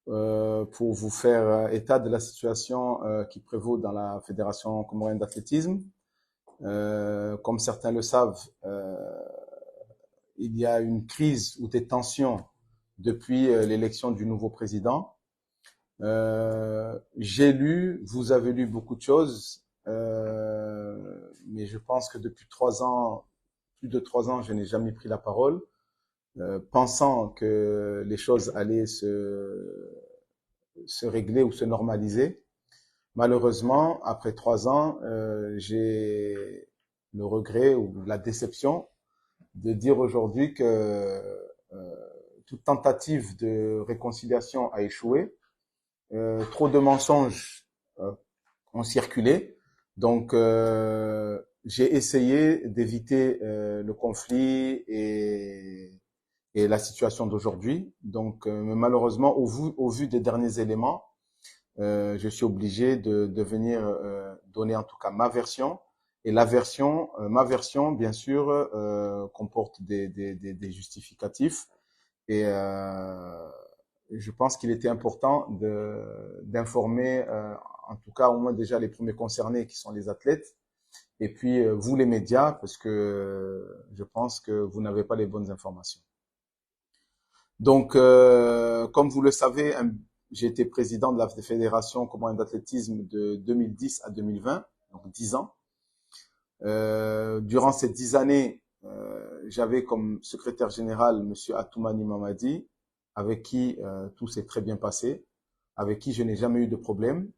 pour vous faire état de la situation qui prévaut dans la Fédération comorienne d'athlétisme. Comme certains le savent, il y a une crise ou des tensions depuis l'élection du nouveau président. J'ai lu, vous avez lu beaucoup de choses, mais je pense que depuis 3 ans, plus de 3 ans, je n'ai jamais pris la parole, pensant que les choses allaient se régler ou se normaliser. Malheureusement, après 3 ans, j'ai le regret ou la déception de dire aujourd'hui que toute tentative de réconciliation a échoué. Trop de mensonges ont circulé. Donc, j'ai essayé d'éviter le conflit et la situation d'aujourd'hui. Donc, mais malheureusement, au vu des derniers éléments, je suis obligé de venir donner en tout cas ma version. Et ma version, bien sûr, comporte des justificatifs. Et je pense qu'il était important d'informer, en tout cas au moins déjà les premiers concernés qui sont les athlètes, et puis vous les médias, parce que je pense que vous n'avez pas les bonnes informations. Donc, comme vous le savez, j'ai été président de la Fédération comorienne d'athlétisme de 2010 à 2020, donc 10 ans. Durant ces 10 années, j'avais comme secrétaire général Monsieur Atoumani Mamadi, avec qui tout s'est très bien passé, avec qui je n'ai jamais eu de problème.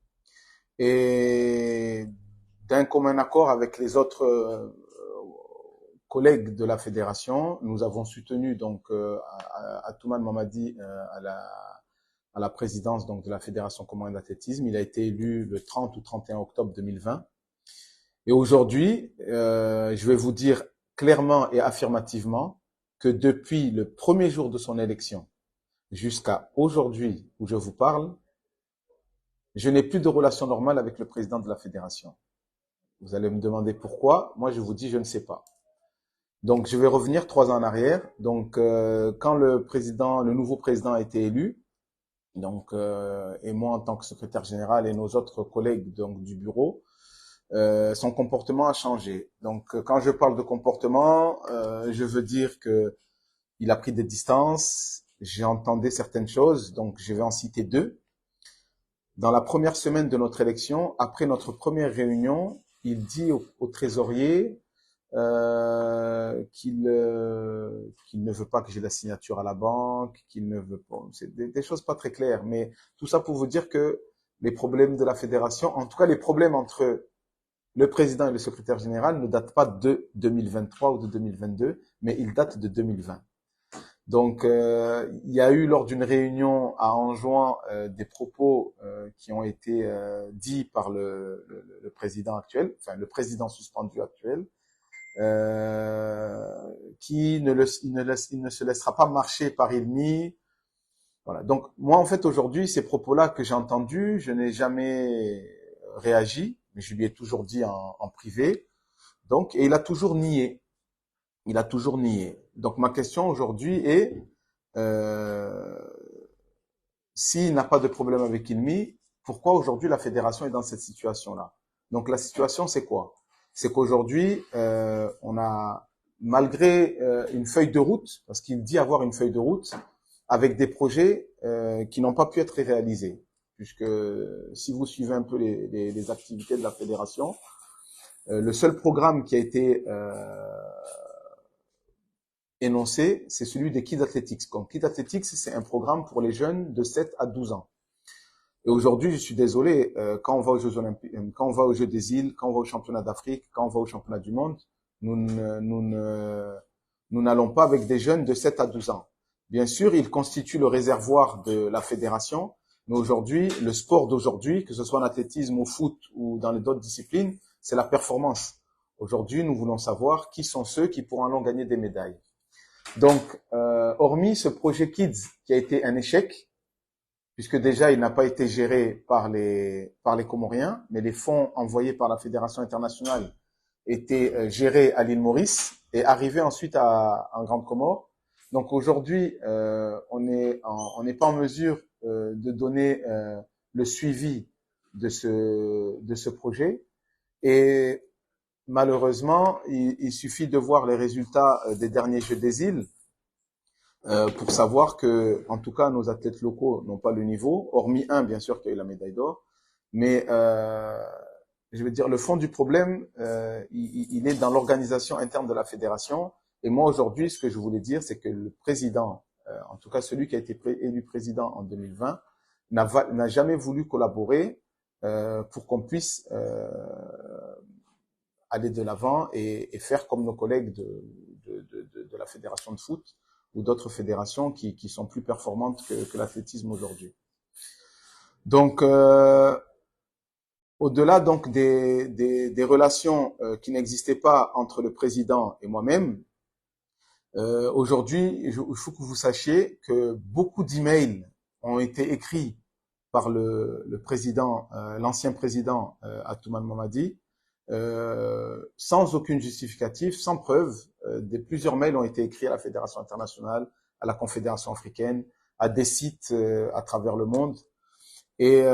Et d'un commun accord avec les autres collègues de la fédération, nous avons soutenu donc Atoumani Mamadi à la présidence donc de la Fédération comorienne d'athlétisme. Il a été élu le 30 ou 31 octobre 2020. Et aujourd'hui, je vais vous dire clairement et affirmativement que depuis le premier jour de son élection jusqu'à aujourd'hui où je vous parle, je n'ai plus de relation normale avec le président de la fédération. Vous allez me demander pourquoi. Moi, je vous dis, je ne sais pas. Donc, je vais revenir 3 ans en arrière. Donc, quand le nouveau président a été élu, donc, et moi en tant que secrétaire général et nos autres collègues donc du bureau, son comportement a changé. Donc, quand je parle de comportement, je veux dire que il a pris des distances. J'ai entendu certaines choses, donc je vais en citer 2. Dans la première semaine de notre élection, après notre première réunion, il dit au trésorier qu'il ne veut pas que j'ai la signature à la banque, qu'il ne veut pas. C'est des choses pas très claires, mais tout ça pour vous dire que les problèmes de la fédération, en tout cas les problèmes entre le président et le secrétaire général, ne datent pas de 2023 ou de 2022, mais ils datent de 2020. Donc, il y a eu lors d'une réunion à Anjouan des propos qui ont été dits par le président actuel, enfin le président suspendu actuel, qui il ne se laissera pas marcher par Ilmi. Voilà. Donc, moi, en fait, aujourd'hui, ces propos-là que j'ai entendus, je n'ai jamais réagi, mais je lui ai toujours dit en privé. Donc, et il a toujours nié. Il a toujours nié. Donc ma question aujourd'hui est, s'il n'a pas de problème avec Ilmi, pourquoi aujourd'hui la fédération est dans cette situation-là? Donc la situation c'est quoi? C'est qu'aujourd'hui on a, malgré une feuille de route, parce qu'il dit avoir une feuille de route, avec des projets qui n'ont pas pu être réalisés. Puisque si vous suivez un peu les activités de la fédération, le seul programme qui a été énoncé, c'est celui des Kids Athletics. Donc, Kids Athletics, c'est un programme pour les jeunes de 7 à 12 ans. Et aujourd'hui, je suis désolé, quand on va aux Jeux Olympiques, quand on va aux Jeux des îles, quand on va au championnat d'Afrique, quand on va au championnat du monde, nous n'allons pas avec des jeunes de 7 à 12 ans. Bien sûr, ils constituent le réservoir de la fédération, mais aujourd'hui, le sport d'aujourd'hui, que ce soit en athlétisme, au foot ou dans les autres disciplines, c'est la performance. Aujourd'hui, nous voulons savoir qui sont ceux qui pourront allons gagner des médailles. Donc, hormis ce projet Kids qui a été un échec, puisque déjà il n'a pas été géré par les Comoriens, mais les fonds envoyés par la Fédération internationale étaient gérés à l'île Maurice et arrivaient ensuite en Grande Comore. Donc aujourd'hui, on n'est pas en mesure de donner le suivi de ce projet. Et malheureusement, il suffit de voir les résultats des derniers Jeux des îles pour savoir que, en tout cas, nos athlètes locaux n'ont pas le niveau, hormis un, bien sûr, qui a eu la médaille d'or. Mais je veux dire, le fond du problème, il est dans l'organisation interne de la fédération. Et moi, aujourd'hui, ce que je voulais dire, c'est que le président, en tout cas celui qui a été élu président en 2020, n'a jamais voulu collaborer pour qu'on puisse aller de l'avant et faire comme nos collègues de la fédération de foot ou d'autres fédérations qui sont plus performantes que l'athlétisme aujourd'hui. Donc, au-delà donc des relations qui n'existaient pas entre le président et moi-même, aujourd'hui, il faut que vous sachiez que beaucoup d'emails ont été écrits par le président, l'ancien président Atoumane Mamadi, sans aucune justificatif, sans preuve. Plusieurs mails ont été écrits à la Fédération internationale, à la Confédération africaine, à des sites à travers le monde. Et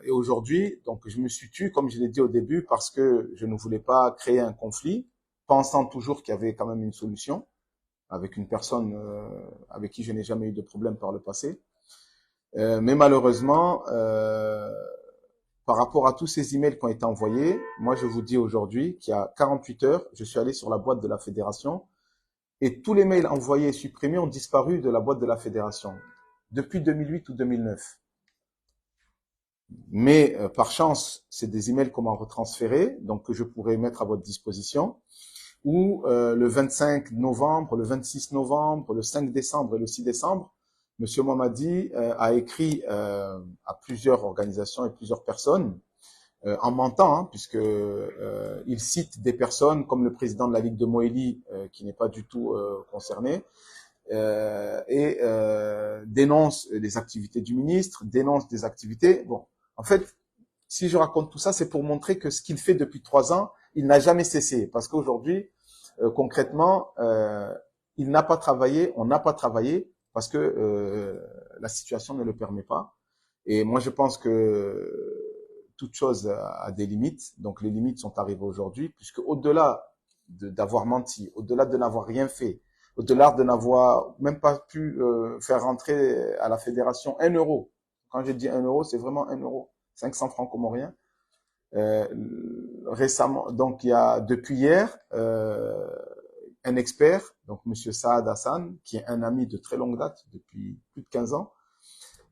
aujourd'hui, donc je me suis tue, comme je l'ai dit au début, parce que je ne voulais pas créer un conflit, pensant toujours qu'il y avait quand même une solution avec une personne avec qui je n'ai jamais eu de problème par le passé. Mais malheureusement, par rapport à tous ces emails qui ont été envoyés, moi je vous dis aujourd'hui qu'il y a 48 heures, je suis allé sur la boîte de la fédération et tous les mails envoyés et supprimés ont disparu de la boîte de la fédération depuis 2008 ou 2009. Mais par chance, c'est des emails qu'on m'a retransférés, donc que je pourrais mettre à votre disposition. Ou le 25 novembre, le 26 novembre, le 5 décembre et le 6 décembre, Monsieur Mamadi a écrit à plusieurs organisations et plusieurs personnes en mentant, hein, puisque il cite des personnes comme le président de la Ligue de Moélie qui n'est pas du tout concerné et dénonce les activités du ministre, dénonce des activités. Bon, en fait, si je raconte tout ça, c'est pour montrer que ce qu'il fait depuis 3 ans, il n'a jamais cessé, parce qu'aujourd'hui, concrètement, il n'a pas travaillé, on n'a pas travaillé parce que la situation ne le permet pas. Et moi, je pense que toute chose a des limites. Donc, les limites sont arrivées aujourd'hui, puisque au-delà d'avoir menti, au-delà de n'avoir rien fait, au-delà de n'avoir même pas pu faire rentrer à la fédération 1 euro. Quand je dis 1 euro, c'est vraiment 1 euro, 500 francs comoriens. Récemment, donc il y a depuis hier un expert, donc Monsieur Saad Hassan, qui est un ami de très longue date, depuis plus de 15 ans,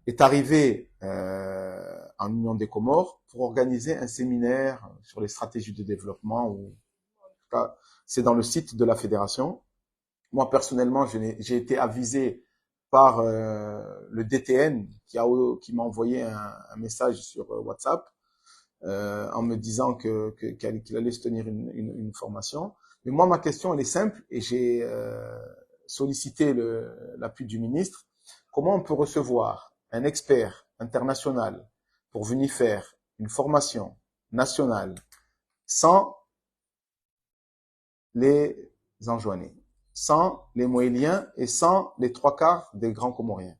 est arrivé en Union des Comores pour organiser un séminaire sur les stratégies de développement. Ou, en tout cas, c'est dans le site de la fédération. Moi personnellement, j'ai été avisé par le DTN qui m'a envoyé un message sur WhatsApp en me disant qu'il allait se tenir une formation. Mais moi, ma question, elle est simple et j'ai sollicité l'appui du ministre. Comment on peut recevoir un expert international pour venir faire une formation nationale sans les Anjouanais, sans les Moéliens et sans les 3/4 des grands Comoriens?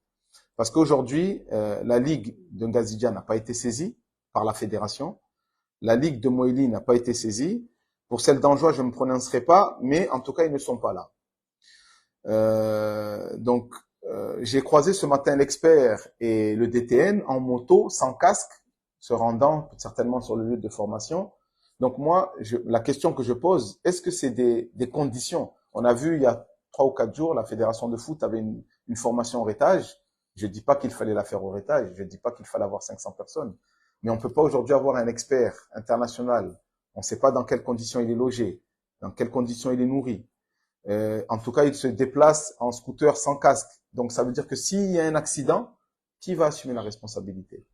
Parce qu'aujourd'hui, la Ligue de Ngazidja n'a pas été saisie par la fédération. La Ligue de Moélie n'a pas été saisie. Pour celle d'Anjois, je ne me prononcerai pas, mais en tout cas, ils ne sont pas là. Donc, j'ai croisé ce matin l'expert et le DTN en moto, sans casque, se rendant certainement sur le lieu de formation. Donc moi, la question que je pose, est-ce que c'est des conditions? On a vu il y a 3 ou 4 jours, la fédération de foot avait une formation au rétage. Je dis pas qu'il fallait la faire au rétage, je dis pas qu'il fallait avoir 500 personnes. Mais on peut pas aujourd'hui avoir un expert international. On ne sait pas dans quelles conditions il est logé, dans quelles conditions il est nourri. En tout cas, il se déplace en scooter sans casque. Donc, ça veut dire que s'il y a un accident, qui va assumer la responsabilité?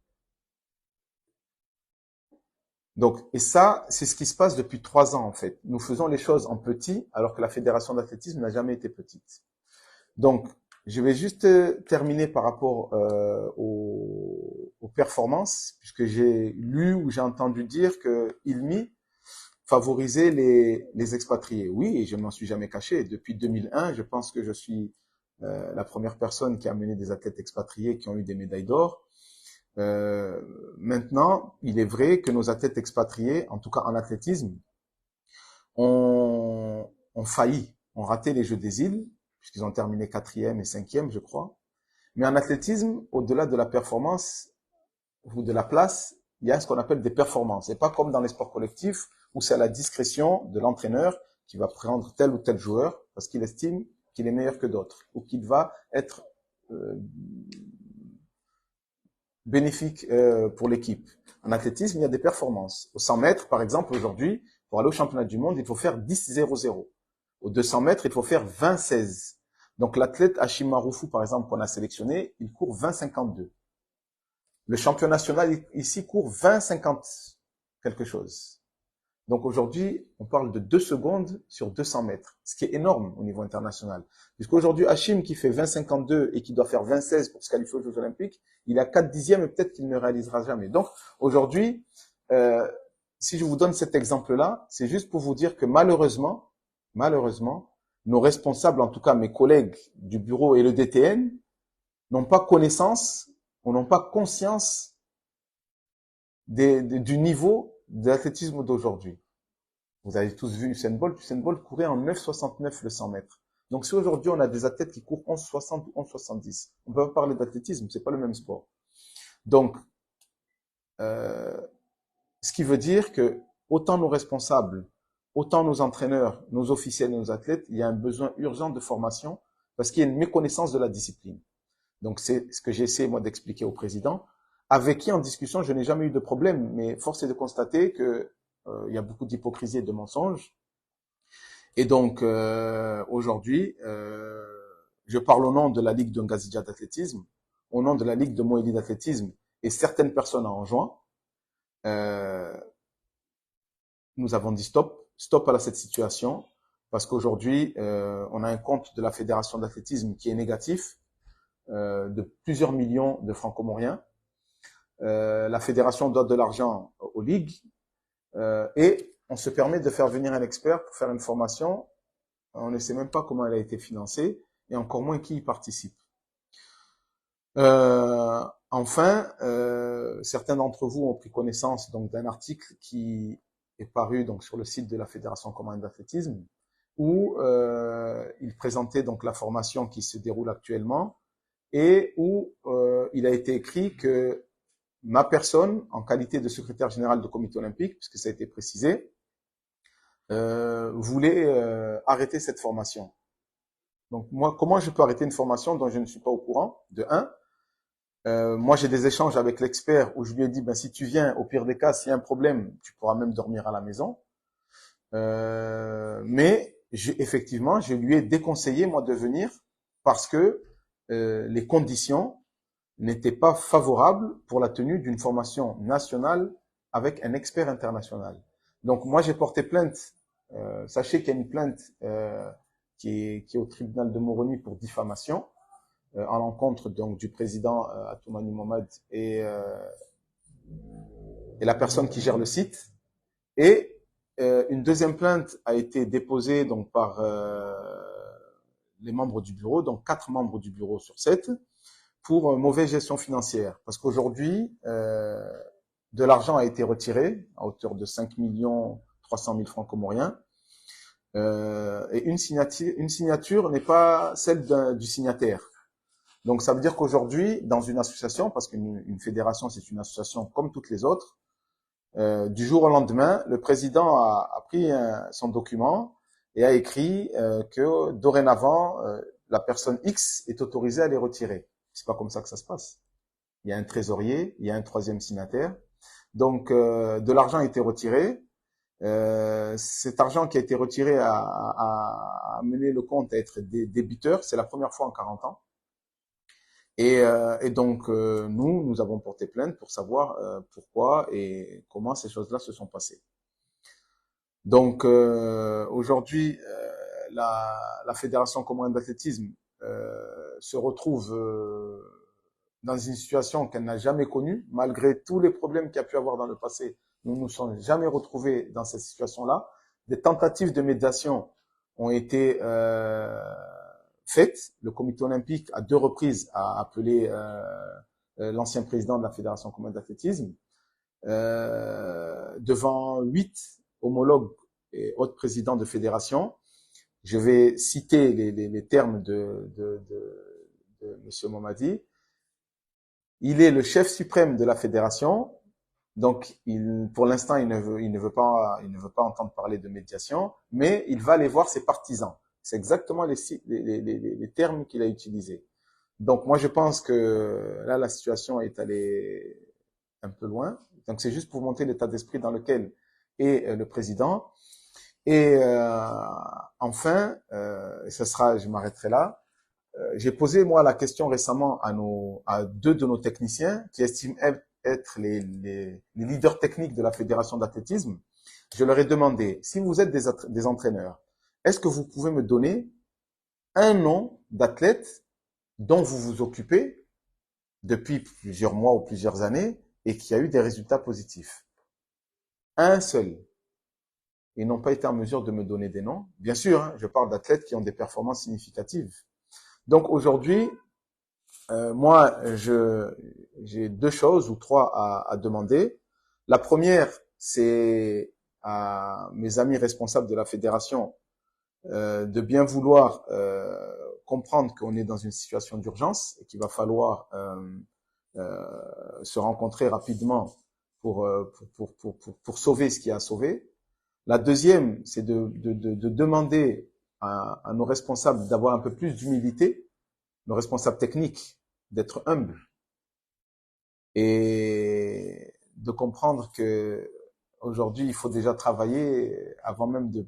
Donc, et ça, c'est ce qui se passe depuis 3 ans, en fait. Nous faisons les choses en petit, alors que la fédération d'athlétisme n'a jamais été petite. Donc, je vais juste terminer par rapport aux performances, puisque j'ai lu ou j'ai entendu dire que ILMI favoriser les expatriés. Oui, et je ne m'en suis jamais caché. Depuis 2001, je pense que je suis la première personne qui a amené des athlètes expatriés qui ont eu des médailles d'or. Maintenant, il est vrai que nos athlètes expatriés, en tout cas en athlétisme, ont failli, ont raté les Jeux des îles, puisqu'ils ont terminé 4e et 5e, je crois. Mais en athlétisme, au-delà de la performance ou de la place, il y a ce qu'on appelle des performances. C'est pas comme dans les sports collectifs où c'est à la discrétion de l'entraîneur qui va prendre tel ou tel joueur parce qu'il estime qu'il est meilleur que d'autres ou qu'il va être bénéfique pour l'équipe. En athlétisme, il y a des performances. Au 100 mètres, par exemple, aujourd'hui, pour aller au championnat du monde, il faut faire 10,00. Au 200 mètres, il faut faire 20,16. Donc l'athlète Hachim Maroufou, par exemple, qu'on a sélectionné, il court 20,52. Le champion national ici court 20,50 quelque chose. Donc aujourd'hui, on parle de 2 secondes sur 200 mètres, ce qui est énorme au niveau international. Puisqu'aujourd'hui, Hachim qui fait 20,52 et qui doit faire 20,16 pour se qualifier aux Jeux Olympiques, il a 4 dixièmes et peut-être qu'il ne réalisera jamais. Donc aujourd'hui, si je vous donne cet exemple-là, c'est juste pour vous dire que malheureusement, nos responsables, en tout cas mes collègues du bureau et le DTN, n'ont pas connaissance ou n'ont pas conscience du niveau de l'athlétisme d'aujourd'hui. Vous avez tous vu Usain Bolt. Usain Bolt courait en 9,69 le 100 mètres. Donc si aujourd'hui on a des athlètes qui courent 11,60 ou 11,70, on peut pas parler d'athlétisme, c'est pas le même sport. Donc, ce qui veut dire que autant nos responsables, autant nos entraîneurs, nos officiels et nos athlètes, il y a un besoin urgent de formation parce qu'il y a une méconnaissance de la discipline. Donc c'est ce que j'ai essayé moi d'expliquer au président, avec qui en discussion je n'ai jamais eu de problème, mais force est de constater que il y a beaucoup d'hypocrisie et de mensonges. Et donc aujourd'hui, je parle au nom de la Ligue de Ngazidja d'athlétisme, au nom de la Ligue de Moélie d'athlétisme, et certaines personnes en rejoint. Nous avons dit stop à cette situation, parce qu'aujourd'hui, on a un compte de la Fédération d'athlétisme qui est négatif, de plusieurs millions de francs comoriens. La fédération dote de l'argent aux ligues et on se permet de faire venir un expert pour faire une formation. On ne sait même pas comment elle a été financée et encore moins qui y participe. Enfin, certains d'entre vous ont pris connaissance donc d'un article qui est paru donc sur le site de la Fédération comorienne d'athlétisme où il présentait donc la formation qui se déroule actuellement et où il a été écrit que ma personne, en qualité de secrétaire général du comité olympique, puisque ça a été précisé, voulait arrêter cette formation. Donc moi, comment je peux arrêter une formation dont je ne suis pas au courant? De un, moi j'ai des échanges avec l'expert où je lui ai dit, ben si tu viens, au pire des cas, s'il y a un problème, tu pourras même dormir à la maison. Mais effectivement, je lui ai déconseillé moi de venir parce que les conditions n'étaient pas favorables pour la tenue d'une formation nationale avec un expert international. Donc moi j'ai porté plainte. Sachez qu'il y a une plainte qui est au tribunal de Moroni pour diffamation à l'encontre donc du président Atoumani Mohamed et la personne qui gère le site. Et une deuxième plainte a été déposée donc par les membres du bureau, donc 4 membres du bureau sur 7, pour mauvaise gestion financière. Parce qu'aujourd'hui, de l'argent a été retiré à hauteur de 5 300 000 francs comoriens. Et une signature n'est pas celle du signataire. Donc ça veut dire qu'aujourd'hui, dans une association, parce qu'une fédération c'est une association comme toutes les autres, du jour au lendemain, le président a pris son document et a écrit que dorénavant, la personne X est autorisée à les retirer. C'est pas comme ça que ça se passe. Il y a un trésorier, il y a un troisième signataire. Donc, de l'argent a été retiré. Cet argent qui a été retiré a amené le compte à être débiteur. C'est la première fois en 40 ans. Et donc, nous avons porté plainte pour savoir pourquoi et comment ces choses-là se sont passées. Donc, aujourd'hui, la Fédération comorienne d'athlétisme se retrouve dans une situation qu'elle n'a jamais connue, malgré tous les problèmes qu'il y a pu avoir dans le passé nous nous sommes jamais retrouvés dans cette situation-là. Des tentatives de médiation ont été faites. Le comité olympique, à 2 reprises, a appelé l'ancien président de la Fédération communautaire d'athlétisme devant 8 homologues et autres présidents de fédération. Je vais citer les termes de M. Momadi. Il est le chef suprême de la fédération. Donc, pour l'instant, il ne veut pas entendre parler de médiation, mais il va aller voir ses partisans. C'est exactement les termes qu'il a utilisés. Donc, moi, je pense que là, la situation est allée un peu loin. Donc, c'est juste pour montrer l'état d'esprit dans lequel est le président. Et enfin, je m'arrêterai là. J'ai posé moi la question récemment à 2 de nos techniciens qui estiment être les leaders techniques de la fédération d'athlétisme. Je leur ai demandé, si vous êtes des entraîneurs, est-ce que vous pouvez me donner un nom d'athlète dont vous vous occupez depuis plusieurs mois ou plusieurs années et qui a eu des résultats positifs? Un seul. Ils n'ont pas été en mesure de me donner des noms. Bien sûr, hein, je parle d'athlètes qui ont des performances significatives. Donc aujourd'hui, moi, j'ai 2 choses ou 3 à demander. La première, c'est à mes amis responsables de la fédération de bien vouloir comprendre qu'on est dans une situation d'urgence et qu'il va falloir se rencontrer rapidement pour sauver ce qui a à sauver. La deuxième, c'est de demander à nos responsables d'avoir un peu plus d'humilité, nos responsables techniques, d'être humbles et de comprendre que aujourd'hui, il faut déjà travailler avant même de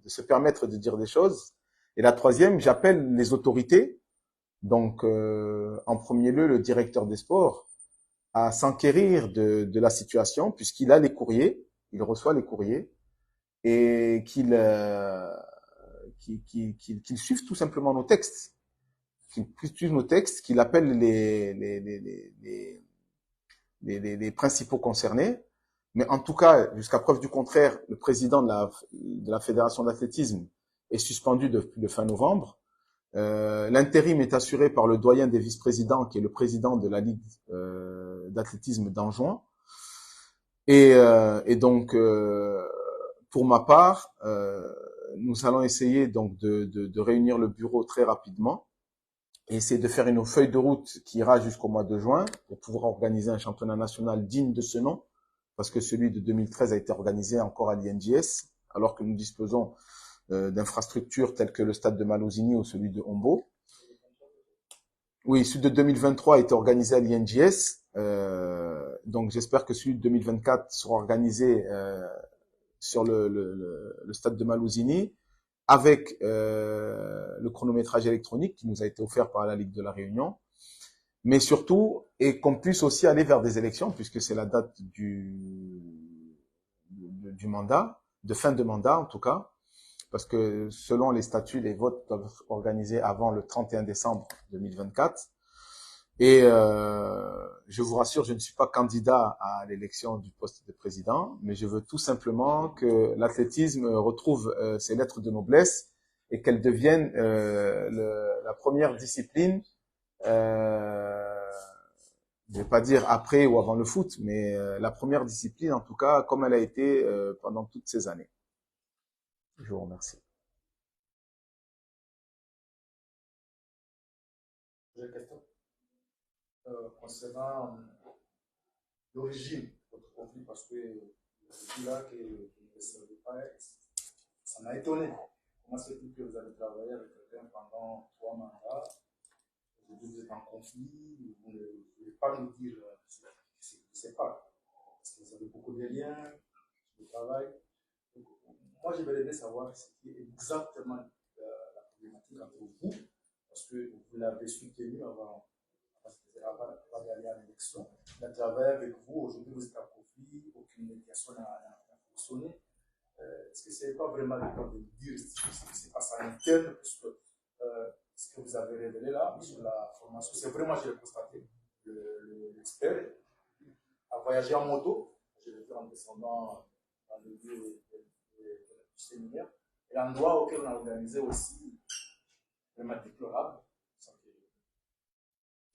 se permettre de dire des choses. Et la troisième, j'appelle les autorités, donc en premier lieu le directeur des sports, à s'enquérir de la situation puisqu'il a les courriers, il reçoit les courriers et qu'il suive tout simplement nos textes, qu'il suive nos textes, qu'il appelle les principaux concernés. Mais en tout cas, jusqu'à preuve du contraire, le président de la fédération d'athlétisme est suspendu depuis le fin novembre. L'intérim est assuré par le doyen des vice-présidents, qui est le président de la Ligue d'athlétisme d'Anjouan. Et donc, pour ma part, nous allons essayer donc de réunir le bureau très rapidement et essayer de faire une feuille de route qui ira jusqu'au mois de juin pour pouvoir organiser un championnat national digne de ce nom, parce que celui de 2013 a été organisé encore à l'INJS, alors que nous disposons d'infrastructures telles que le stade de Malosini ou celui de Hombo. Oui, celui de 2023 a été organisé à l'INJS, donc j'espère que celui de 2024 sera organisé sur le stade de Malosini, avec le chronométrage électronique qui nous a été offert par la Ligue de la Réunion, mais surtout, et qu'on puisse aussi aller vers des élections, puisque c'est la date du mandat, de fin de mandat en tout cas, parce que selon les statuts, les votes doivent être organisés avant le 31 décembre 2024. Et je vous rassure, je ne suis pas candidat à l'élection du poste de président, mais je veux tout simplement que l'athlétisme retrouve ses lettres de noblesse et qu'elle devienne la première discipline, je ne vais pas dire après ou avant le foot, mais la première discipline en tout cas, comme elle a été pendant toutes ces années. Je vous remercie. J'ai une question concernant l'origine de votre conflit, parce que depuis là que vous ne savez pas, ça m'a étonné. Comment se fait-il que vous avez travaillé avec quelqu'un pendant 3 mandats, aujourd'hui vous êtes en conflit, vous ne voulez pas nous dire ce qui se sépare? Parce que vous avez beaucoup de liens, de travail. Donc, moi, j'aimerais bien savoir ce qui est exactement la problématique entre vous, parce que vous l'avez soutenu avant d'aller à l'élection. Il a travaillé avec vous, aujourd'hui vous êtes en conflit, aucune médiation n'a fonctionné. Est-ce que ce n'est pas vraiment le temps de dire ce qui se passe à l'interne, puisque ce que vous avez révélé là sur la formation, c'est vraiment, j'ai constaté, l'expert a voyagé en moto, peut-être en descendant dans le lieu du séminaire. Et l'endroit auquel on a organisé aussi, vraiment déplorable, sans que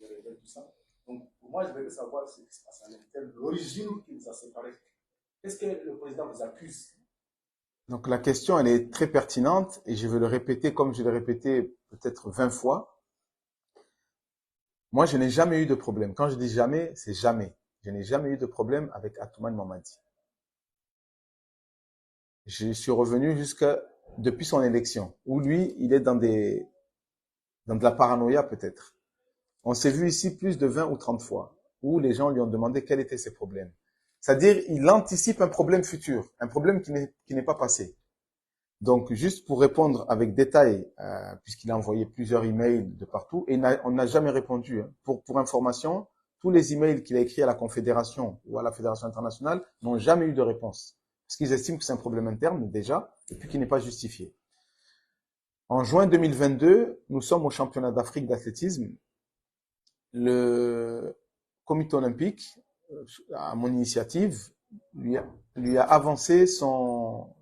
je révèle tout ça. Donc, pour moi, je voudrais savoir ce qui se passe à l'intérieur, l'origine qui nous a séparés. Qu'est-ce que le président vous accuse? Donc la question, elle est très pertinente et je vais le répéter comme je l'ai répété peut-être 20 fois. Moi, je n'ai jamais eu de problème. Quand je dis jamais, c'est jamais. Je n'ai jamais eu de problème avec Atoumane Mamadi. Je suis revenu depuis son élection, où lui, il est dans de la paranoïa peut-être. On s'est vu ici plus de 20 ou 30 fois, où les gens lui ont demandé quels étaient ses problèmes. C'est-à-dire, il anticipe un problème futur, un problème qui n'est pas passé. Donc, juste pour répondre avec détail, puisqu'il a envoyé plusieurs emails de partout, et on n'a jamais répondu. Hein. Pour information, tous les emails qu'il a écrits à la Confédération ou à la Fédération internationale n'ont jamais eu de réponse. Parce qu'ils estiment que c'est un problème interne, déjà, et puis qui n'est pas justifié. En juin 2022, nous sommes au championnat d'Afrique d'athlétisme. Le comité olympique, à mon initiative, lui a avancé son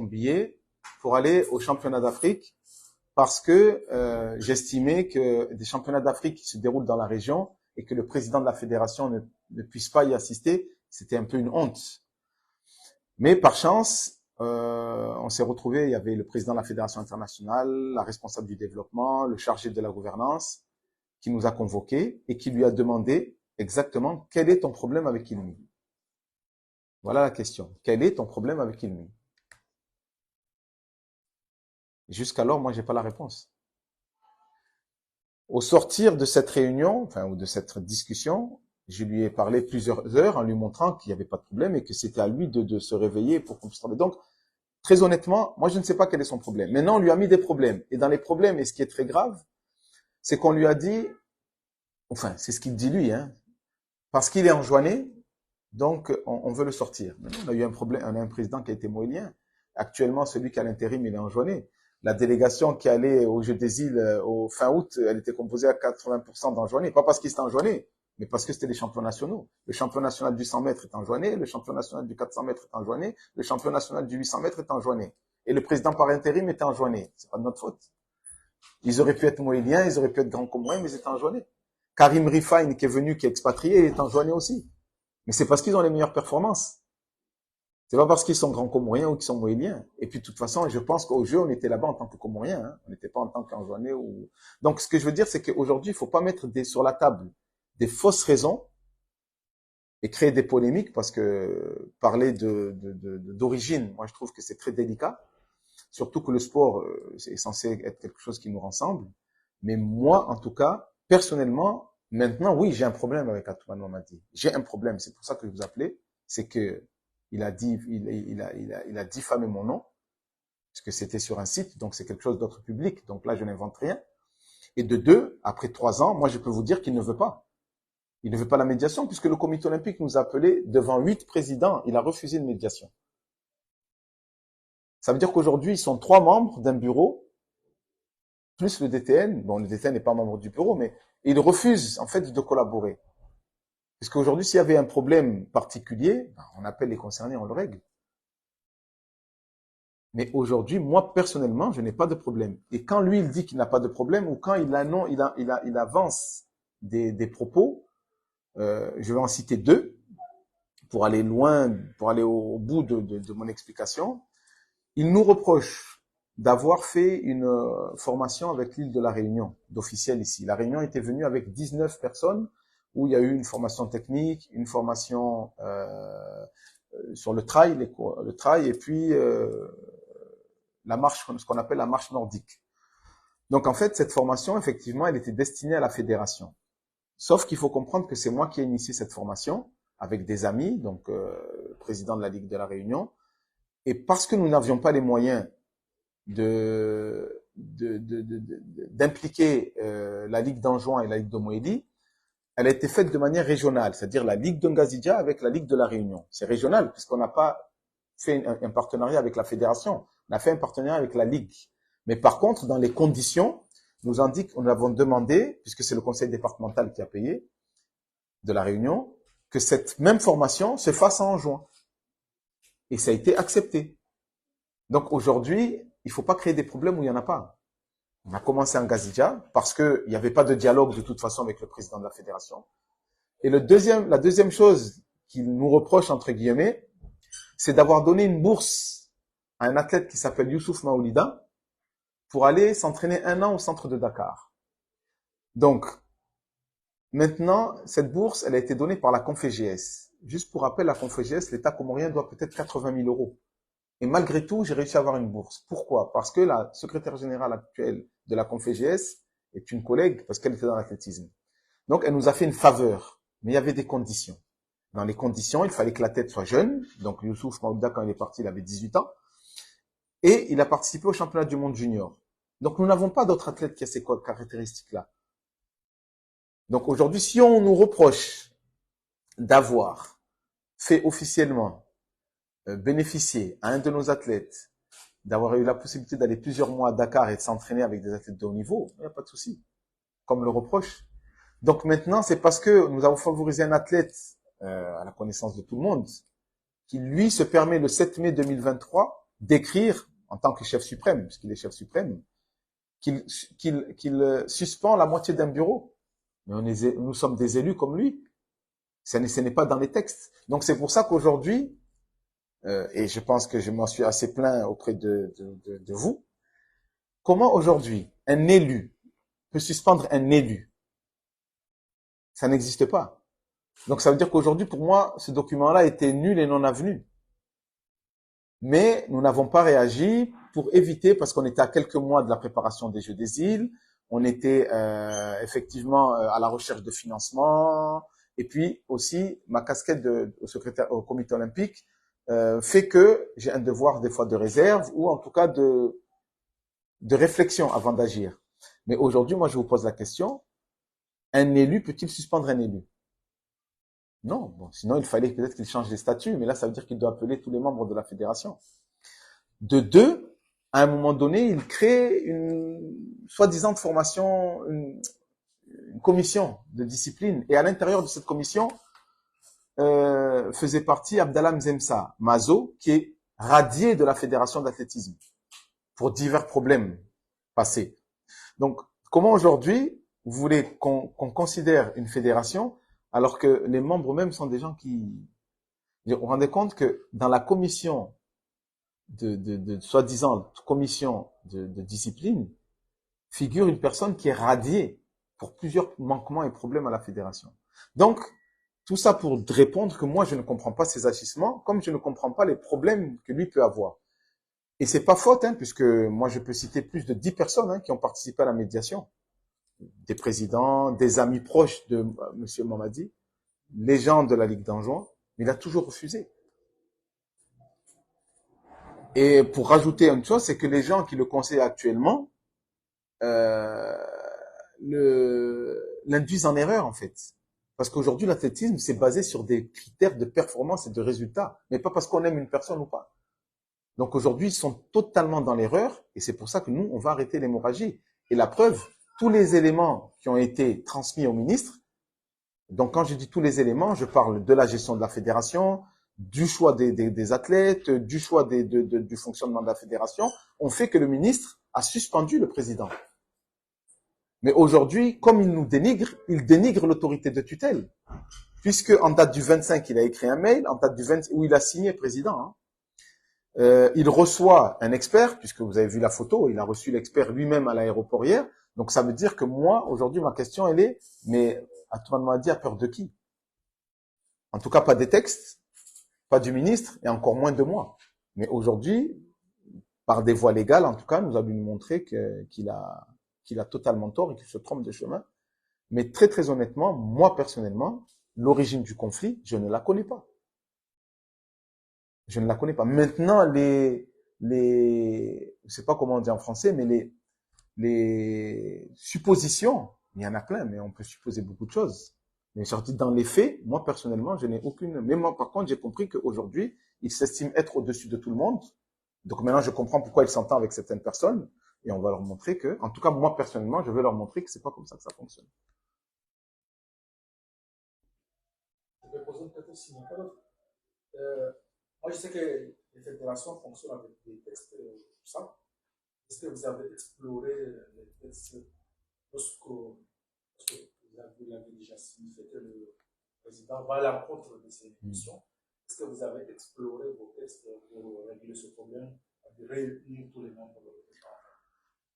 billet pour aller au championnat d'Afrique parce que j'estimais que des championnats d'Afrique qui se déroulent dans la région et que le président de la fédération ne puisse pas y assister, c'était un peu une honte. Mais par chance, on s'est retrouvé, il y avait le président de la fédération internationale, la responsable du développement, le chargé de la gouvernance, qui nous a convoqués et qui lui a demandé exactement quel est ton problème avec Ilmi. Voilà la question. Quel est ton problème avec Ilmi? Jusqu'alors, moi, j'ai pas la réponse. Au sortir de cette réunion, ou de cette discussion, je lui ai parlé plusieurs heures en lui montrant qu'il n'y avait pas de problème et que c'était à lui de se réveiller pour qu'on puisse travailler. Donc, très honnêtement, moi, je ne sais pas quel est son problème. Maintenant, on lui a mis des problèmes. Et dans les problèmes, et ce qui est très grave, c'est qu'on lui a dit, c'est ce qu'il dit lui, hein, parce qu'il est enjoigné, donc on veut le sortir. Maintenant, on a eu un problème, on a un président qui a été moélien. Actuellement, celui qui a l'intérim, il est enjoigné. La délégation qui allait au Jeux des îles au fin août, elle était composée à 80% d'enjoignés. Pas parce qu'ils étaient enjoignés, mais parce que c'était les champions nationaux. Le champion national du 100 mètres est enjoigné, le champion national du 400 mètres est enjoigné, le champion national du 800 mètres est enjoigné. Et le président par intérim était enjoigné. C'est pas de notre faute. Ils auraient pu être moéliens, ils auraient pu être grands comoriens, mais ils étaient enjoignés. Karim Rifine, qui est venu, qui est expatrié, il est enjoigné aussi. Mais c'est parce qu'ils ont les meilleures performances. C'est pas parce qu'ils sont grands comoriens ou qu'ils sont moéliens. Et puis, de toute façon, je pense qu'au jeu, on était là-bas en tant que comoriens, hein. On n'était pas en tant qu'enjoignés ou... Donc, ce que je veux dire, c'est qu'aujourd'hui, il faut pas mettre sur la table des fausses raisons et créer des polémiques parce que parler d'origine, moi, je trouve que c'est très délicat. Surtout que le sport, c'est censé être quelque chose qui nous rassemble. Mais moi, en tout cas, personnellement, maintenant, oui, j'ai un problème avec Atoumane Mamadi. J'ai un problème. C'est pour ça que je vous appelais. C'est que il a diffamé mon nom, parce que c'était sur un site, donc c'est quelque chose d'autre public. Donc là, je n'invente rien. Et de deux, après 3 ans, moi, je peux vous dire qu'il ne veut pas. Il ne veut pas la médiation, puisque le comité olympique nous a appelés devant 8 présidents. Il a refusé une médiation. Ça veut dire qu'aujourd'hui, ils sont 3 membres d'un bureau, plus le DTN. Bon, le DTN n'est pas membre du bureau, mais il refuse, en fait, de collaborer. Parce qu'aujourd'hui, s'il y avait un problème particulier, on appelle les concernés, on le règle. Mais aujourd'hui, moi, personnellement, je n'ai pas de problème. Et quand lui, il dit qu'il n'a pas de problème, ou quand il avance des propos, je vais en citer 2, pour aller loin, pour aller au bout de mon explication. Il nous reproche d'avoir fait une formation avec l'île de la Réunion, d'officiel ici. La Réunion était venue avec 19 personnes, où il y a eu une formation technique, une formation sur le trail, et puis la marche, ce qu'on appelle la marche nordique. Donc en fait, cette formation, effectivement, elle était destinée à la fédération. Sauf qu'il faut comprendre que c'est moi qui ai initié cette formation, avec des amis, donc président de la Ligue de la Réunion, et parce que nous n'avions pas les moyens d'impliquer la Ligue d'Anjouan et la Ligue de Moélie, elle a été faite de manière régionale, c'est-à-dire la Ligue de Ngazidja avec la Ligue de la Réunion. C'est régional, puisqu'on n'a pas fait un partenariat avec la fédération, on a fait un partenariat avec la Ligue. Mais par contre, dans les conditions, nous avons demandé, puisque c'est le conseil départemental qui a payé, de la Réunion que cette même formation se fasse en juin. Et ça a été accepté. Donc aujourd'hui, il ne faut pas créer des problèmes où il n'y en a pas. On a commencé en Gazidja parce qu'il n'y avait pas de dialogue de toute façon avec le président de la fédération. Et la deuxième chose qu'il nous reproche, entre guillemets, c'est d'avoir donné une bourse à un athlète qui s'appelle Youssouf Maoulida pour aller s'entraîner 1 an au centre de Dakar. Donc, maintenant, cette bourse, elle a été donnée par la Confégies. Juste pour rappel, la Confégies, l'État comorien doit peut-être 80 000 euros. Et malgré tout, j'ai réussi à avoir une bourse. Pourquoi? Parce que la secrétaire générale actuelle de la Confégies est une collègue, parce qu'elle était dans l'athlétisme. Donc, elle nous a fait une faveur. Mais il y avait des conditions. Dans les conditions, il fallait que la tête soit jeune. Donc, Youssouf Maouda, quand il est parti, il avait 18 ans. Et il a participé au championnat du monde junior. Donc, nous n'avons pas d'autres athlètes qui ont ces caractéristiques-là. Donc, aujourd'hui, si on nous reproche d'avoir fait officiellement bénéficier à un de nos athlètes d'avoir eu la possibilité d'aller plusieurs mois à Dakar et de s'entraîner avec des athlètes de haut niveau, il n'y a pas de souci. Comme le reproche. Donc maintenant, c'est parce que nous avons favorisé un athlète à la connaissance de tout le monde, qui lui se permet le 7 mai 2023 d'écrire, en tant que chef suprême, puisqu'il est chef suprême, qu'il suspend la moitié d'un bureau. Mais nous sommes des élus comme lui. Ce n'est pas dans les textes. Donc c'est pour ça qu'aujourd'hui, et je pense que je m'en suis assez plaint auprès de vous, comment aujourd'hui un élu peut suspendre un élu? Ça n'existe pas. Donc ça veut dire qu'aujourd'hui, pour moi, ce document-là était nul et non avenu. Mais nous n'avons pas réagi pour éviter, parce qu'on était à quelques mois de la préparation des Jeux des îles, on était effectivement à la recherche de financement, et puis aussi ma casquette au comité olympique fait que j'ai un devoir des fois de réserve, ou en tout cas de réflexion avant d'agir. Mais aujourd'hui, moi je vous pose la question, un élu peut-il suspendre un élu? Non, bon, sinon il fallait peut-être qu'il change les statuts, mais là ça veut dire qu'il doit appeler tous les membres de la fédération. De deux, à un moment donné, il crée une soi-disant formation, une commission de discipline, et à l'intérieur de cette commission faisait partie Abdallah Mzemsa Mazo, qui est radié de la fédération d'athlétisme pour divers problèmes passés. Donc, comment aujourd'hui vous voulez qu'on considère une fédération alors que les membres même sont des gens qui... Vous vous rendez compte que dans la commission de soi-disant commission de discipline figure une personne qui est radiée pour plusieurs manquements et problèmes à la fédération. Donc, tout ça pour répondre que moi, je ne comprends pas ses agissements, comme je ne comprends pas les problèmes que lui peut avoir. Et c'est pas faute, puisque moi, je peux citer plus de 10 personnes qui ont participé à la médiation. Des présidents, des amis proches de Monsieur Mamadi, les gens de la Ligue d'Anjouan, mais il a toujours refusé. Et pour rajouter une chose, c'est que les gens qui le conseillent actuellement l'induisent en erreur, en fait. Parce qu'aujourd'hui, l'athlétisme, c'est basé sur des critères de performance et de résultats, mais pas parce qu'on aime une personne ou pas. Donc aujourd'hui, ils sont totalement dans l'erreur, et c'est pour ça que nous, on va arrêter l'hémorragie. Et la preuve, tous les éléments qui ont été transmis au ministre, donc quand je dis tous les éléments, je parle de la gestion de la fédération, du choix des athlètes, du choix du fonctionnement de la fédération, ont fait que le ministre a suspendu le président. Mais aujourd'hui, comme il dénigre l'autorité de tutelle. Puisque en date du 25, il a écrit un mail, en date du 20, où il a signé président. Il reçoit un expert, puisque vous avez vu la photo, il a reçu l'expert lui-même à l'aéroport hier. Donc ça veut dire que moi, aujourd'hui, ma question, elle est, mais Atoumane Mahdi a peur de qui? En tout cas, pas des textes, pas du ministre, et encore moins de moi. Mais aujourd'hui, par des voies légales, en tout cas, nous avons nous montrer qu'il a totalement tort et qu'il se trompe de chemin. Mais très très honnêtement, moi personnellement, l'origine du conflit, je ne la connais pas. Je ne la connais pas. Maintenant, je sais pas comment on dit en français, mais les suppositions, il y en a plein, mais on peut supposer beaucoup de choses. Mais sorti dans les faits, moi personnellement, je n'ai aucune. Mais moi, par contre, j'ai compris qu'aujourd'hui, il s'estime être au-dessus de tout le monde. Donc maintenant, je comprends pourquoi il s'entend avec certaines personnes, et on va leur montrer que, en tout cas, moi personnellement, je veux leur montrer que c'est pas comme ça que ça fonctionne. vais poser une question si pas d'autre. Moi, je sais que les fédérations fonctionnent avec des textes, tout ça. Est-ce que vous avez exploré les textes lorsque vous l'avez déjà signifié que le président va à l'encontre de ces missions? Est-ce que vous avez exploré vos textes pour régler ce problème, de réunir tous les membres de l'État?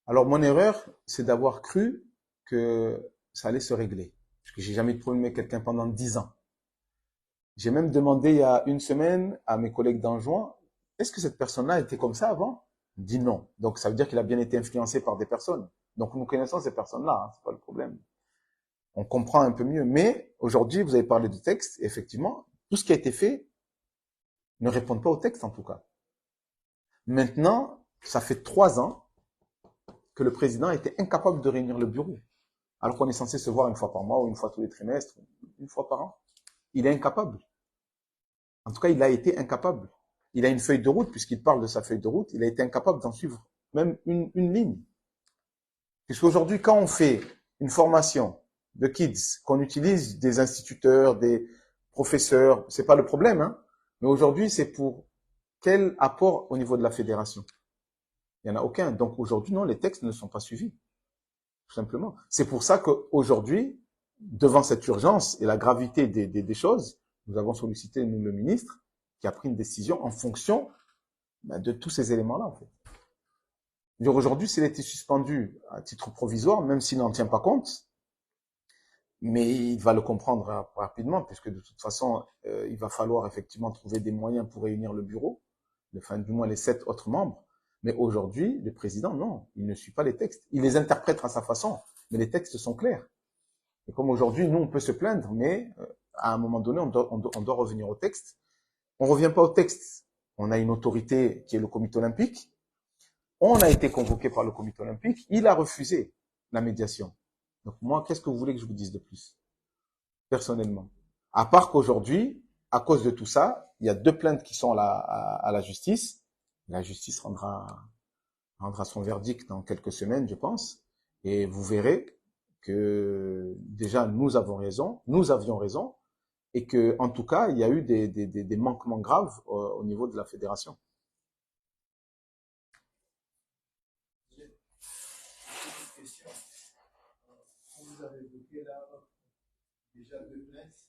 Alors, mon erreur, c'est d'avoir cru que ça allait se régler. Parce que j'ai jamais eu de problème avec quelqu'un pendant 10 ans. J'ai même demandé il y a une semaine à mes collègues d'Anjouan, est-ce que cette personne-là était comme ça avant? Il dit non. Donc, ça veut dire qu'il a bien été influencé par des personnes. Donc, nous connaissons ces personnes-là, hein, c'est pas le problème. On comprend un peu mieux. Mais, aujourd'hui, vous avez parlé du texte, et effectivement, tout ce qui a été fait ne répond pas au texte, en tout cas. Maintenant, ça fait 3 ans que le président était incapable de réunir le bureau. Alors qu'on est censé se voir une fois par mois, ou une fois tous les trimestres, une fois par an. Il est incapable. En tout cas, il a été incapable. Il a une feuille de route, puisqu'il parle de sa feuille de route, il a été incapable d'en suivre même une ligne. Puisqu'aujourd'hui, quand on fait une formation de kids, qu'on utilise des instituteurs, des professeurs, c'est pas le problème, hein. Mais aujourd'hui, c'est pour quel apport au niveau de la fédération? Il n'y en a aucun. Donc aujourd'hui, non, les textes ne sont pas suivis. Tout simplement. C'est pour ça qu'aujourd'hui, devant cette urgence et la gravité des choses, nous avons sollicité, nous, le ministre, qui a pris une décision en fonction de tous ces éléments-là, en fait. Aujourd'hui, s'il était suspendu à titre provisoire, même s'il n'en tient pas compte, mais il va le comprendre rapidement, puisque de toute façon, il va falloir effectivement trouver des moyens pour réunir le bureau, enfin, du moins les 7 autres membres. Mais aujourd'hui, le président, non, il ne suit pas les textes. Il les interprète à sa façon, mais les textes sont clairs. Et comme aujourd'hui, nous, on peut se plaindre, mais à un moment donné, on doit revenir au texte. On ne revient pas au texte. On a une autorité qui est le comité olympique. On a été convoqué par le comité olympique. Il a refusé la médiation. Donc moi, qu'est-ce que vous voulez que je vous dise de plus? Personnellement. À part qu'aujourd'hui, à cause de tout ça, il y a 2 plaintes qui sont à la justice. La justice rendra son verdict dans quelques semaines, je pense. Et vous verrez que déjà nous avions raison, et que en tout cas il y a eu des manquements graves au niveau de la fédération. J'ai une question. Vous avez évoqué là déjà 2 plaintes,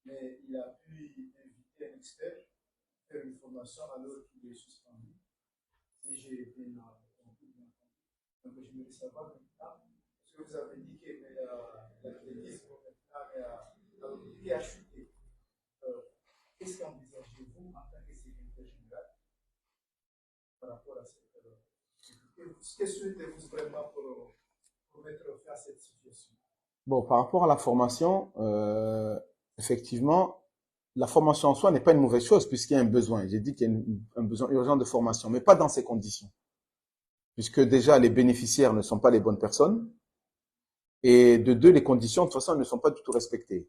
mais il a pu inviter un expert, faire une formation alors qu'il est suspendu. Si j'ai bien compris. Donc je voulais savoir maintenant, parce que vous avez dit que l'athlétisme maintenant a chuté. Qu'est-ce qu'envisagez-vous en tant que secrétaire général par rapport à cette qu'est-ce que souhaitez-vous vraiment pour mettre fin à cette situation? Bon, par rapport à la formation, effectivement, la formation en soi n'est pas une mauvaise chose puisqu'il y a un besoin. J'ai dit qu'il y a un besoin urgent de formation, mais pas dans ces conditions. Puisque déjà, les bénéficiaires ne sont pas les bonnes personnes. Et de 2, les conditions, de toute façon, ne sont pas du tout respectées.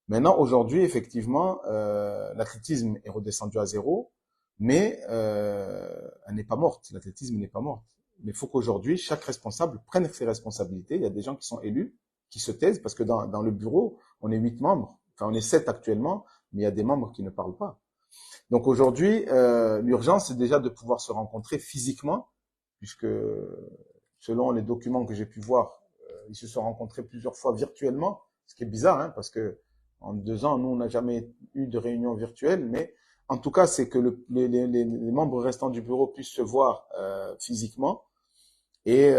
Maintenant, aujourd'hui, effectivement, l'athlétisme est redescendu à 0, mais elle n'est pas morte. L'athlétisme n'est pas morte. Mais il faut qu'aujourd'hui, chaque responsable prenne ses responsabilités. Il y a des gens qui sont élus, qui se taisent, parce que dans le bureau, on est 8 membres. Enfin, on est 7 actuellement, mais il y a des membres qui ne parlent pas. Donc aujourd'hui, l'urgence, c'est déjà de pouvoir se rencontrer physiquement, puisque selon les documents que j'ai pu voir, ils se sont rencontrés plusieurs fois virtuellement, ce qui est bizarre, hein, parce que en 2 ans, nous, on n'a jamais eu de réunion virtuelle, mais en tout cas, c'est que les membres restants du bureau puissent se voir physiquement. Et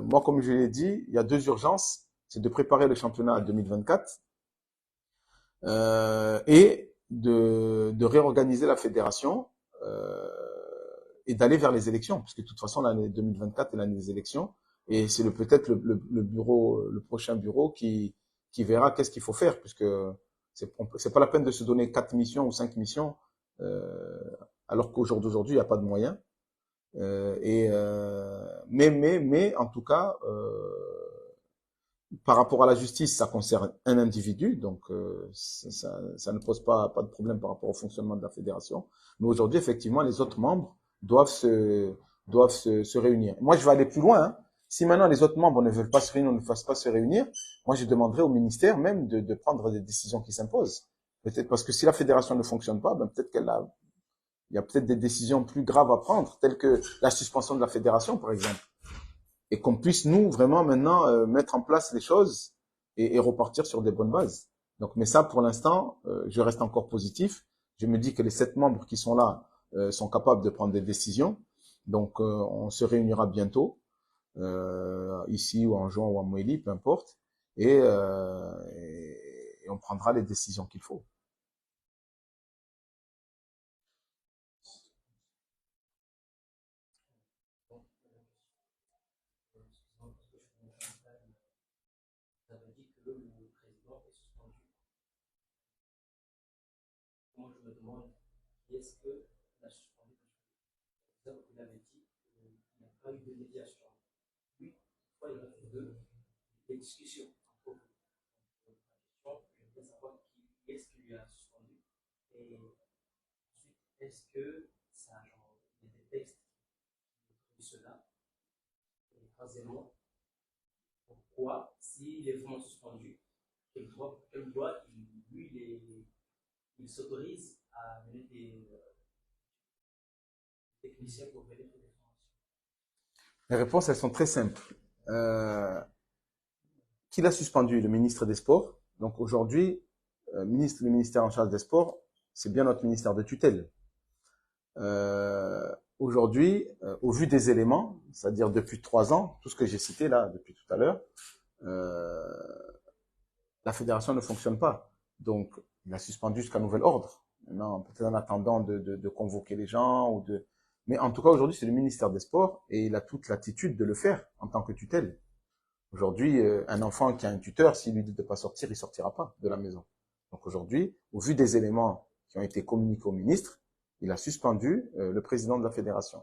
moi, comme je l'ai dit, il y a 2 urgences, c'est de préparer le championnat à 2024 et de réorganiser la fédération et d'aller vers les élections, parce que de toute façon, l'année 2024 est l'année des élections, et c'est peut-être le bureau, le prochain bureau qui verra qu'est-ce qu'il faut faire, puisque c'est pas la peine de se donner 4 missions ou 5 missions, alors qu'au jour d'aujourd'hui, il n'y a pas de moyens. Mais en tout cas, par rapport à la justice, ça concerne un individu, donc ça ne pose pas de problème par rapport au fonctionnement de la fédération. Mais aujourd'hui, effectivement, les autres membres doivent se réunir. Moi, je vais aller plus loin, hein. Si maintenant les autres membres ne veulent pas se réunir, ne fassent pas se réunir, moi je demanderai au ministère même de prendre des décisions qui s'imposent. Peut-être parce que si la fédération ne fonctionne pas, ben peut-être il y a peut-être des décisions plus graves à prendre, telles que la suspension de la fédération, par exemple. Et qu'on puisse, nous, vraiment, maintenant, mettre en place les choses et repartir sur des bonnes bases. Donc, mais ça, pour l'instant, je reste encore positif. Je me dis que les 7 membres qui sont là sont capables de prendre des décisions. Donc, on se réunira bientôt, ici ou en juin ou en Moélie, peu importe, et on prendra les décisions qu'il faut. Vous avez dit que le président est suspendu. Moi, je me demande qui est-ce que l'a suspendu. Vous l'avez dit qu'il n'y a pas eu de médiation. Oui, il y en a eu des discussions entre vous. La question, je voudrais savoir qui est-ce qui lui a suspendu. Et ensuite, est-ce que ça a genre, il y a des textes qui disent cela. Et troisièmement, pourquoi, s'il est vraiment suspendu, quel droit il s'autorise à mener des techniciens pour venir faire des formations? Les réponses, elles sont très simples. Qui l'a suspendu? Le ministre des Sports. Donc aujourd'hui, le ministère en charge des sports, c'est bien notre ministère de tutelle. Aujourd'hui, au vu des éléments, c'est-à-dire depuis 3 ans, tout ce que j'ai cité là depuis tout à l'heure, la fédération ne fonctionne pas. Donc, il a suspendu jusqu'à nouvel ordre. Maintenant, peut-être en attendant de convoquer les gens ou de. Mais en tout cas, aujourd'hui, c'est le ministère des Sports et il a toute l'attitude de le faire en tant que tutelle. Aujourd'hui, un enfant qui a un tuteur, s'il lui dit de pas sortir, il sortira pas de la maison. Donc aujourd'hui, au vu des éléments qui ont été communiqués au ministre, il a suspendu le président de la fédération.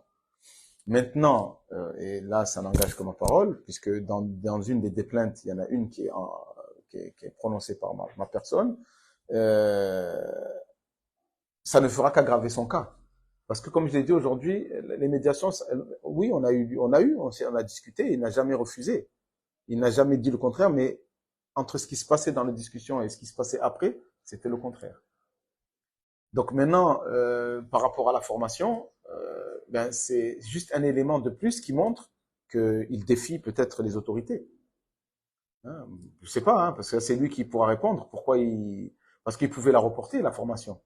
Maintenant, et là, ça n'engage que ma parole, puisque dans une des plaintes, il y en a une qui est prononcée par ma personne, euh, ça ne fera qu'aggraver son cas. Parce que comme je l'ai dit aujourd'hui, les médiations, oui, on a discuté, il n'a jamais refusé. Il n'a jamais dit le contraire, mais entre ce qui se passait dans les discussions et ce qui se passait après, c'était le contraire. Donc maintenant, par rapport à la formation, ben c'est juste un élément de plus qui montre qu'il défie peut-être les autorités. Hein, je sais pas, hein, parce que c'est lui qui pourra répondre. Parce qu'il pouvait la reporter, la formation.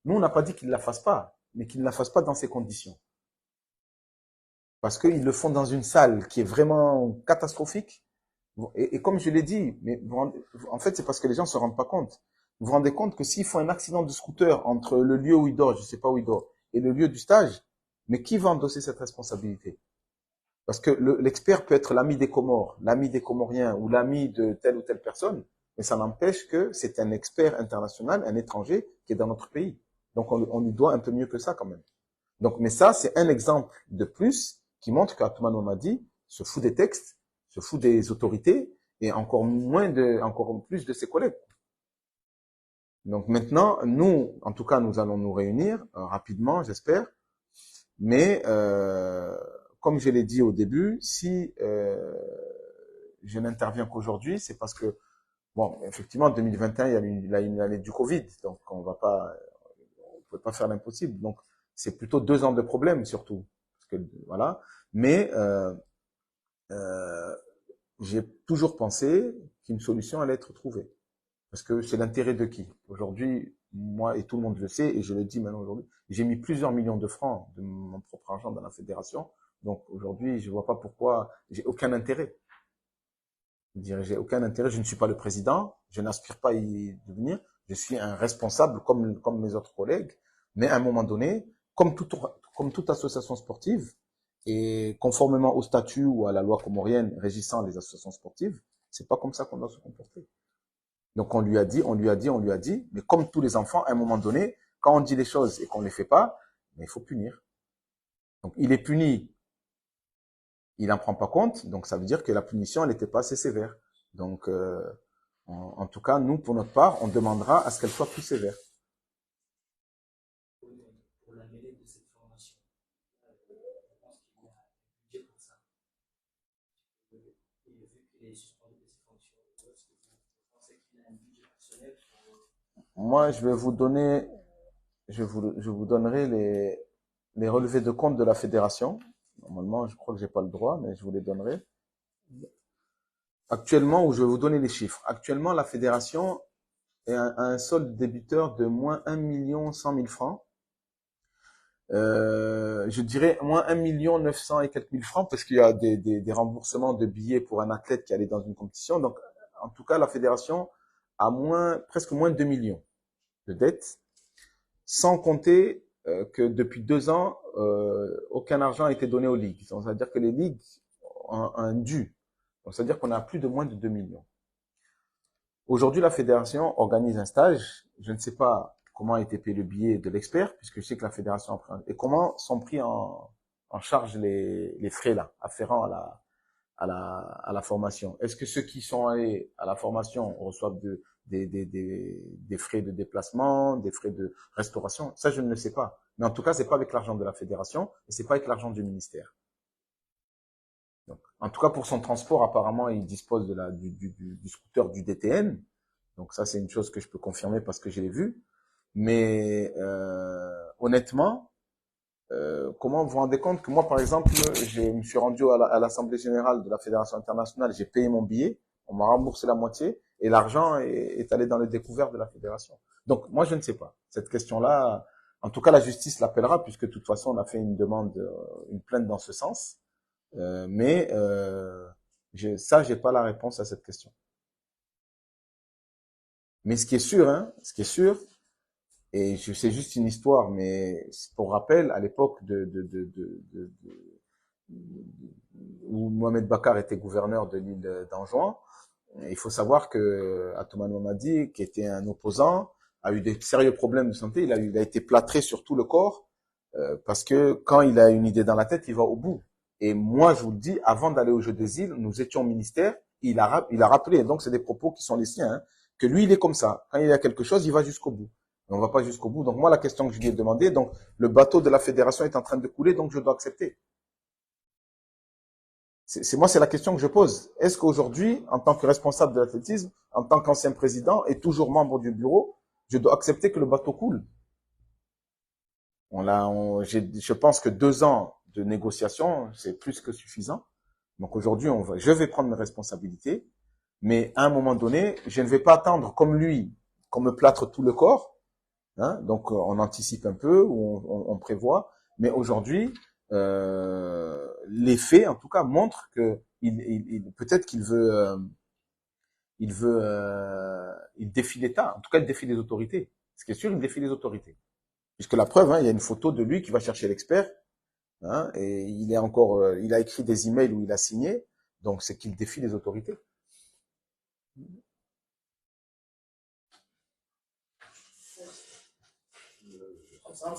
Nous, on n'a pas dit qu'il ne la fasse pas, mais qu'il ne la fasse pas dans ces conditions. Parce qu'ils le font dans une salle qui est vraiment catastrophique. Et comme je l'ai dit, mais en fait, c'est parce que les gens ne se rendent pas compte. Vous vous rendez compte que s'ils font un accident de scooter entre le lieu où il dort, je ne sais pas où il dort, et le lieu du stage, mais qui va endosser cette responsabilité? Parce que l'expert peut être l'ami des Comores, l'ami des Comoriens ou l'ami de telle ou telle personne, mais ça n'empêche que c'est un expert international, un étranger qui est dans notre pays. Donc on lui doit un peu mieux que ça quand même. Donc, mais ça, c'est un exemple de plus qui montre qu'Atoumane Mamadi se fout des textes, se fout des autorités et encore plus de ses collègues. Donc maintenant, nous, en tout cas, nous allons nous réunir rapidement, j'espère. Mais comme je l'ai dit au début, si je n'interviens qu'aujourd'hui, c'est parce que bon, effectivement, en 2021, il y a une année du Covid, donc on peut pas faire l'impossible. Donc c'est plutôt 2 ans de problème surtout, parce que voilà. Mais euh, j'ai toujours pensé qu'une solution allait être trouvée. Parce que c'est l'intérêt de qui? Aujourd'hui, moi et tout le monde le sait, et je le dis maintenant aujourd'hui, j'ai mis plusieurs millions de francs de mon propre argent dans la fédération. Donc aujourd'hui, je vois pas pourquoi j'ai aucun intérêt. Je dirais, j'ai aucun intérêt. Je ne suis pas le président, je n'aspire pas à y devenir. Je suis un responsable comme mes autres collègues. Mais à un moment donné, comme toute association sportive, et conformément au statut ou à la loi comorienne régissant les associations sportives, c'est pas comme ça qu'on doit se comporter. Donc on lui a dit, on lui a dit, on lui a dit, mais comme tous les enfants, à un moment donné, quand on dit les choses et qu'on ne les fait pas, mais il faut punir. Donc il est puni, il n'en prend pas compte, donc ça veut dire que la punition, elle n'était pas assez sévère. Donc en tout cas, nous, pour notre part, on demandera à ce qu'elle soit plus sévère. Pour la mêlée de cette formation, je pense qu'il y a un budget pour ça. Et vu qu'il est suspendu de ses fonctions, est-ce que vous pensez qu'il y a un budget personnel pour moi, je vais vous donner, je vous donnerai les relevés de compte de la fédération. Normalement, je crois que j'ai pas le droit, mais je vous les donnerai. Actuellement, où je vais vous donner les chiffres. Actuellement, la fédération est a un solde débiteur de moins 1 100 000 francs. Je dirais moins 1 900 000 et quelques mille francs parce qu'il y a des remboursements de billets pour un athlète qui allait dans une compétition. Donc, en tout cas, la fédération a presque moins de 2 millions de dettes, sans compter que depuis 2 ans, aucun argent a été donné aux ligues. Donc, ça veut dire que les ligues ont un dû. Donc, ça veut dire qu'on a plus de moins de 2 millions. Aujourd'hui, la fédération organise un stage. Je ne sais pas comment a été payé le billet de l'expert, puisque je sais que la fédération et comment sont pris en charge les frais là, afférents à la formation. Est-ce que ceux qui sont allés à la formation reçoivent des frais de déplacement, des frais de restauration? Ça, je ne le sais pas. Mais en tout cas, c'est pas avec l'argent de la fédération et c'est pas avec l'argent du ministère. Donc, en tout cas, pour son transport, apparemment, il dispose du scooter du DTN. Donc ça, c'est une chose que je peux confirmer parce que je l'ai vu. Mais honnêtement, comment vous vous rendez compte que moi, par exemple, je me suis rendu à l'Assemblée générale de la Fédération internationale, j'ai payé mon billet, on m'a remboursé la moitié et l'argent est allé dans le découvert de la fédération. Donc moi, je ne sais pas. Cette question-là, en tout cas, la justice l'appellera puisque de toute façon, on a fait une demande, une plainte dans ce sens. Mais j'ai pas la réponse à cette question. Mais ce qui est sûr, hein, ce qui est sûr, et c'est juste une histoire, mais pour rappel, à l'époque où Mohamed Bakar était gouverneur de l'île d'Anjouan, il faut savoir que Atoumane Mamadi, qui était un opposant, a eu des sérieux problèmes de santé. Il a été plâtré sur tout le corps parce que quand il a une idée dans la tête, il va au bout. Et moi, je vous le dis, avant d'aller au Jeu des îles, nous étions au ministère. Il a rappelé, donc c'est des propos qui sont les siens, hein, que lui, il est comme ça. Quand il y a quelque chose, il va jusqu'au bout. Et on va pas jusqu'au bout. Donc moi, la question que je lui ai demandé, donc le bateau de la fédération est en train de couler, donc je dois accepter. C'est la question que je pose. Est-ce qu'aujourd'hui, en tant que responsable de l'athlétisme, en tant qu'ancien président et toujours membre du bureau, je dois accepter que le bateau coule? Je pense que 2 ans de négociation, c'est plus que suffisant. Donc aujourd'hui, je vais prendre mes responsabilités, mais à un moment donné, je ne vais pas attendre comme lui, qu'on me plâtre tout le corps. Hein, donc on anticipe un peu ou on prévoit, mais aujourd'hui, les faits, en tout cas, montrent que peut-être il défie l'État. En tout cas, il défie les autorités. Ce qui est sûr, il défie les autorités. Puisque la preuve, hein, il y a une photo de lui qui va chercher l'expert, hein, et il a écrit des emails où il a signé, donc c'est qu'il défie les autorités. Ça.